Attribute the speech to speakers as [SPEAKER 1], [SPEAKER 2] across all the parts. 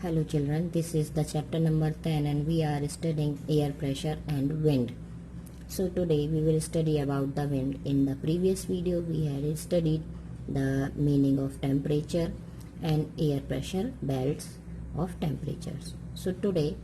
[SPEAKER 1] Hello children, this is the chapter number 10 and we are studying air pressure and wind. So today we will study about the wind. In the previous video we had studied the meaning of temperature and air pressure belts of temperatures. So today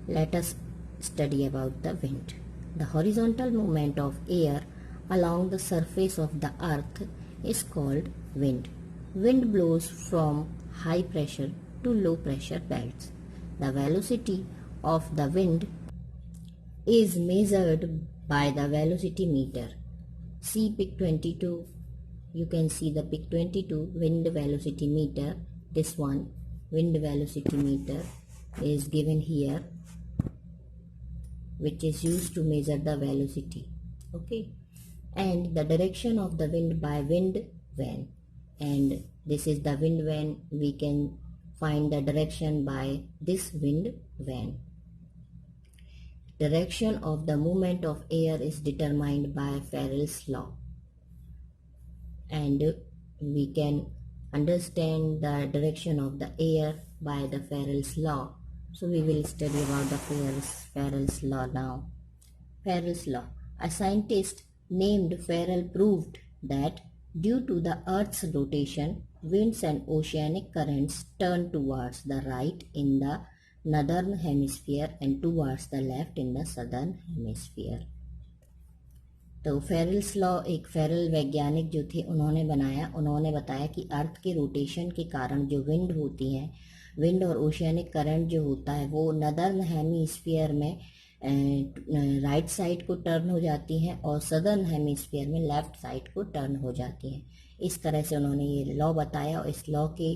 [SPEAKER 1] let us study about the wind. The horizontal movement of air along the surface of the earth is called wind. Wind blows from high pressure to low pressure belts. The velocity of the wind is measured by the velocity meter. See pic 22. You can see the pic 22 wind velocity meter. This one wind velocity meter is given here, which is used to measure the velocity. Okay, and the direction of the wind by wind vane. And this is the wind vane. We can find the direction by this wind vane. Direction of the movement of air is determined by Farrell's law, and we can understand the direction of the air by the Farrell's law. So we will study about the Farrell's law now. Farrell's law. A scientist named Farrell proved that due to the Earth's rotation, winds and oceanic currents turn towards the right in the northern hemisphere and towards the left in the southern hemisphere. तो फेरल्स law एक Feral वैज्ञानिक जो थे उन्होंने बनाया. उन्होंने बताया कि अर्थ के रोटेशन के कारण जो विंड होती हैं, विंड और ओशियानिक करंट जो होता है वो नदर्न हेमिस्फीयर में राइट साइड को टर्न हो जाती हैं और सदर्न हेमिस्फीयर में लेफ्ट साइड को टर्न हो जाती हैं. इस तरह से उन्होंने ये लॉ बताया और इस लॉ के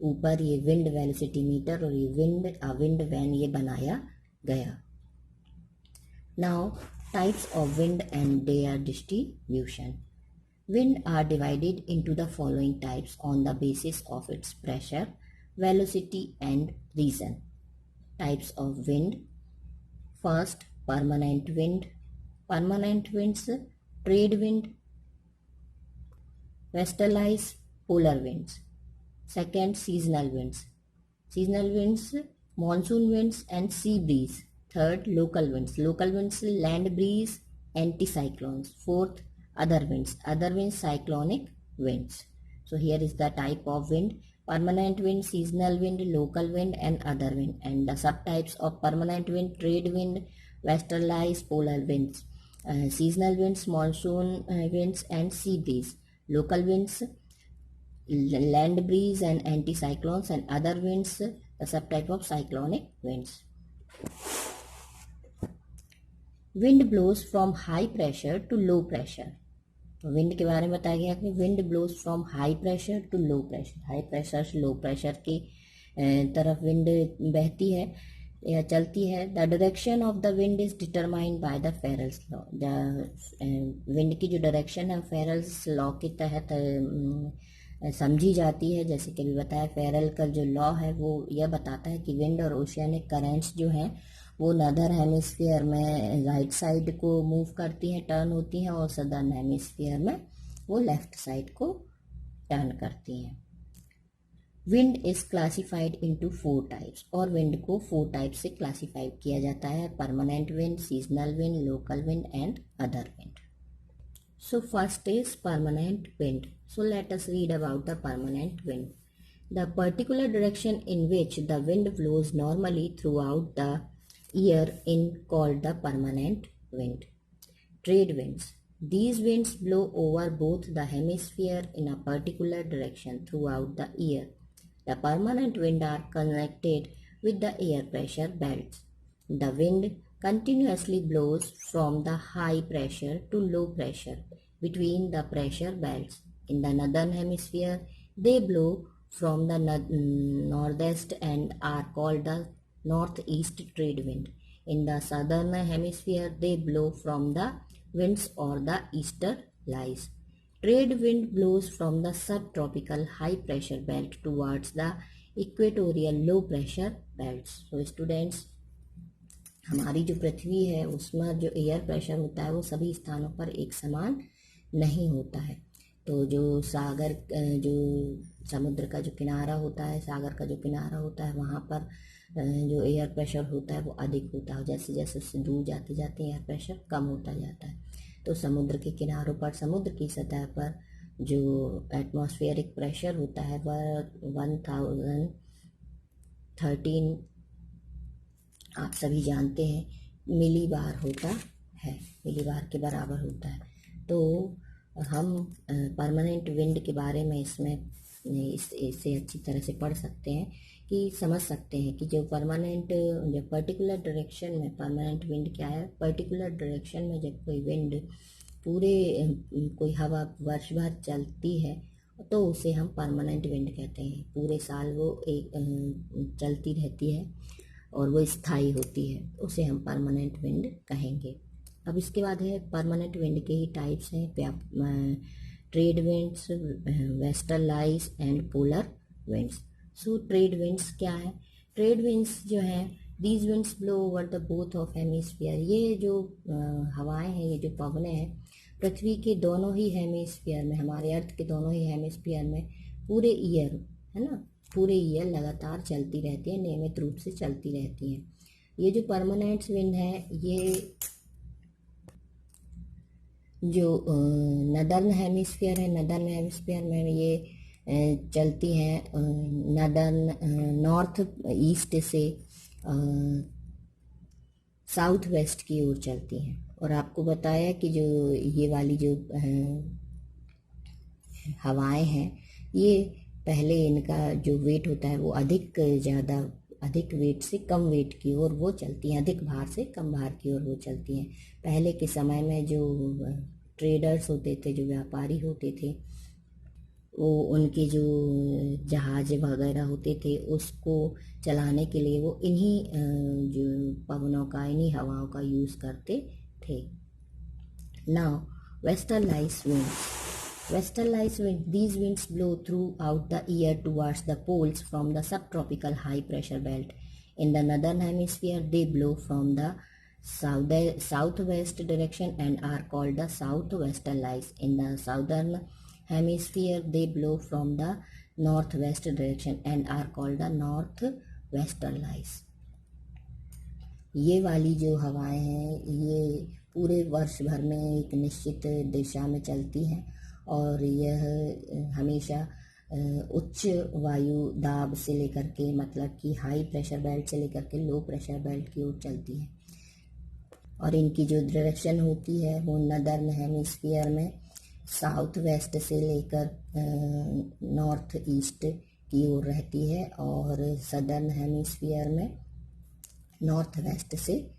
[SPEAKER 1] ऊपर ये विंड वेलोसिटी मीटर और ये विंड वैन ये बनाया गया. Now types of wind and their distribution. Wind are divided into the following types on the basis of its pressure, velocity and reason. Types of wind. First, permanent wind. Permanent winds, trade wind, westerlies, polar winds. Second, seasonal winds. Seasonal winds, monsoon winds and sea breeze. Third, local winds. Local winds, land breeze, anticyclones. Fourth, other winds. Other winds, cyclonic winds. So here is the type of wind: permanent wind, seasonal wind, local wind and other wind. And the subtypes of permanent wind: trade wind, westerlies, polar winds. Seasonal winds, monsoon winds and sea breeze. Local winds, land breeze and anticyclones, and other winds, the subtype of cyclonic winds. Wind blows from high pressure to low pressure. तो wind के बारे में बताया गया कि wind blows from high pressure to low pressure. High pressure से low pressure की तरफ विंड बहती है या चलती है. The direction of the wind is determined by the Ferrel's law. Wind की जो डायरेक्शन है फेरल्स लॉ के तहत समझी जाती है. जैसे कि अभी बताया, फेरल का जो लॉ है वो यह बताता है कि विंड और ओशियानिक करेंट्स जो हैं वो नदर हेमिस्फीयर में राइट साइड को मूव करती हैं, टर्न होती हैं, और सदर्न हेमिस्फीयर में वो लेफ्ट साइड को टर्न करती हैं. Wind is classified into 4 types. और विंड को 4 टाइप से क्लासिफाई किया जाता है: permanent wind, seasonal wind, local wind and other wind. So first is permanent wind. So let us read about the permanent wind. The particular direction in which the wind blows normally throughout the year in called the permanent wind. Trade winds. These winds blow over both the hemisphere in a particular direction throughout the year. The permanent wind are connected with the air pressure belts. The wind continuously blows from the high pressure to low pressure between the pressure belts. In the northern hemisphere, they blow from the northeast and are called the northeast trade wind. In the southern hemisphere, they blow from the winds or the easterlies. Trade wind blows from the subtropical high pressure belt towards the equatorial low pressure belts. So students, हमारी जो पृथ्वी है उसमें जो air pressure होता है वो सभी स्थानों पर एक समान नहीं होता है. तो जो सागर जो समुद्र का जो किनारा होता है, सागर का जो किनारा होता है, वहाँ पर जो एयर प्रेशर होता है वो अधिक होता है। जैसे जैसे उससे दूर जाते जाते एयर प्रेशर कम होता जाता है। तो समुद्र के किनारों पर, समुद्र की सतह पर जो एटमॉस्फेरिक प्रेशर होता है वह 1013 आप सभी जानते हैं मिली बार होता है, मिली बार के बराबर होता है। तो हम परमानेंट विंड के बारे में इससे अच्छी तरह से पढ़ सकते हैं कि समझ सकते हैं कि जो पर्टिकुलर डायरेक्शन में परमानेंट विंड क्या है। पर्टिकुलर डायरेक्शन में जब कोई विंड कोई हवा वर्ष भर चलती है तो उसे हम परमानेंट विंड कहते हैं। पूरे साल वो एक चलती रहती है और वो स्थायी होती है, उसे हम परमानेंट विंड कहेंगे। अब इसके बाद है परमानेंट विंड के ही टाइप्स हैं, trade winds, westerlies and polar winds. So trade winds क्या है? ट्रेड विंड्स जो है, these winds blow over the both of hemisphere. ये जो हवाएं हैं, ये जो पवनें हैं, पृथ्वी के दोनों ही हेमिस्फीयर में, हमारे अर्थ के दोनों ही हेमिस्फीयर में पूरे ईयर, है ना, पूरे ईयर लगातार चलती रहती है, नियमित रूप से चलती रहती हैं। ये जो परमानेंट विंड है, ये जो नदर्न हेमिस्फीयर है, नदर्न हेमिस्फीयर में ये चलती हैं नॉर्थ ईस्ट से साउथ वेस्ट की ओर चलती हैं। और आपको बताया कि जो ये वाली जो हवाएं हैं, ये पहले इनका जो वेट होता है वो अधिक वेट से कम वेट की ओर वो चलती हैं, अधिक भार से कम भार की ओर वो चलती हैं। पहले के समय में जो ट्रेडर्स होते थे, जो व्यापारी होते थे, वो उनके जो जहाज वगैरह होते थे उसको चलाने के लिए वो इन्हीं जो पवनों का, इन्हीं हवाओं का यूज़ करते थे। Now westerlies wind. Westerlies wind. These winds blow throughout the year towards the poles from the subtropical high pressure belt. In the northern hemisphere, they blow from the southwest direction and are called the southwesterlies. In the southern hemisphere, they blow from the northwest direction and are called the northwesterlies. ये वाली जो हवाएं हैं, ये पूरे वर्ष भर में एक निश्चित दिशा में चलती हैं और यह हमेशा उच्च वायु दाब से लेकर के, मतलब कि हाई प्रेशर बेल्ट से लेकर के लो प्रेशर बेल्ट की ओर चलती है। और इनकी जो डायरेक्शन होती है वो नदर्न हेमिस्फीयर में साउथ वेस्ट से लेकर नॉर्थ ईस्ट की ओर रहती है और सदर्न हेमिस्फीयर में नॉर्थ वेस्ट से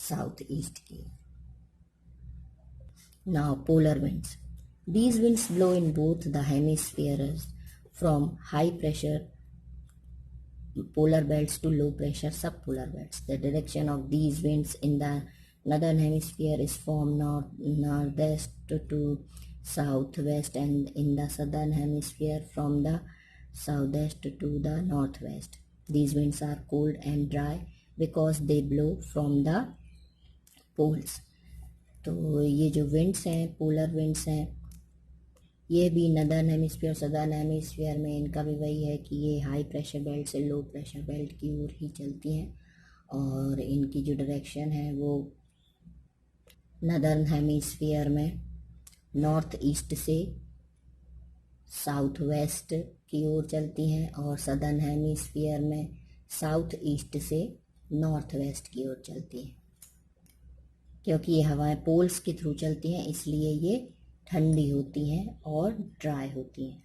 [SPEAKER 1] साउथ ईस्ट की। Now polar winds. These winds blow in both the hemispheres from high pressure polar belts to low pressure subpolar belts. The direction of these winds in the northern hemisphere is from northwest to southwest, and in the southern hemisphere from the southwest to the northwest. These winds are cold and dry because they blow from the poles. तो ये जो winds हैं, polar winds हैं, ये भी northern hemisphere, southern hemisphere में इनका भी वही है कि ये हाई प्रेशर बेल्ट से लो प्रेशर बेल्ट की ओर ही चलती हैं और इनकी जो डायरेक्शन है वो नदर्न हेमिस्फीयर में नॉर्थ ईस्ट से साउथ वेस्ट की ओर चलती हैं और सदर्न हेमिस्फीयर में साउथ ईस्ट से नॉर्थ वेस्ट की ओर चलती हैं। क्योंकि ये हवाएं पोल्स के थ्रू चलती हैं, इसलिए ये ठंडी होती हैं और ड्राई होती हैं।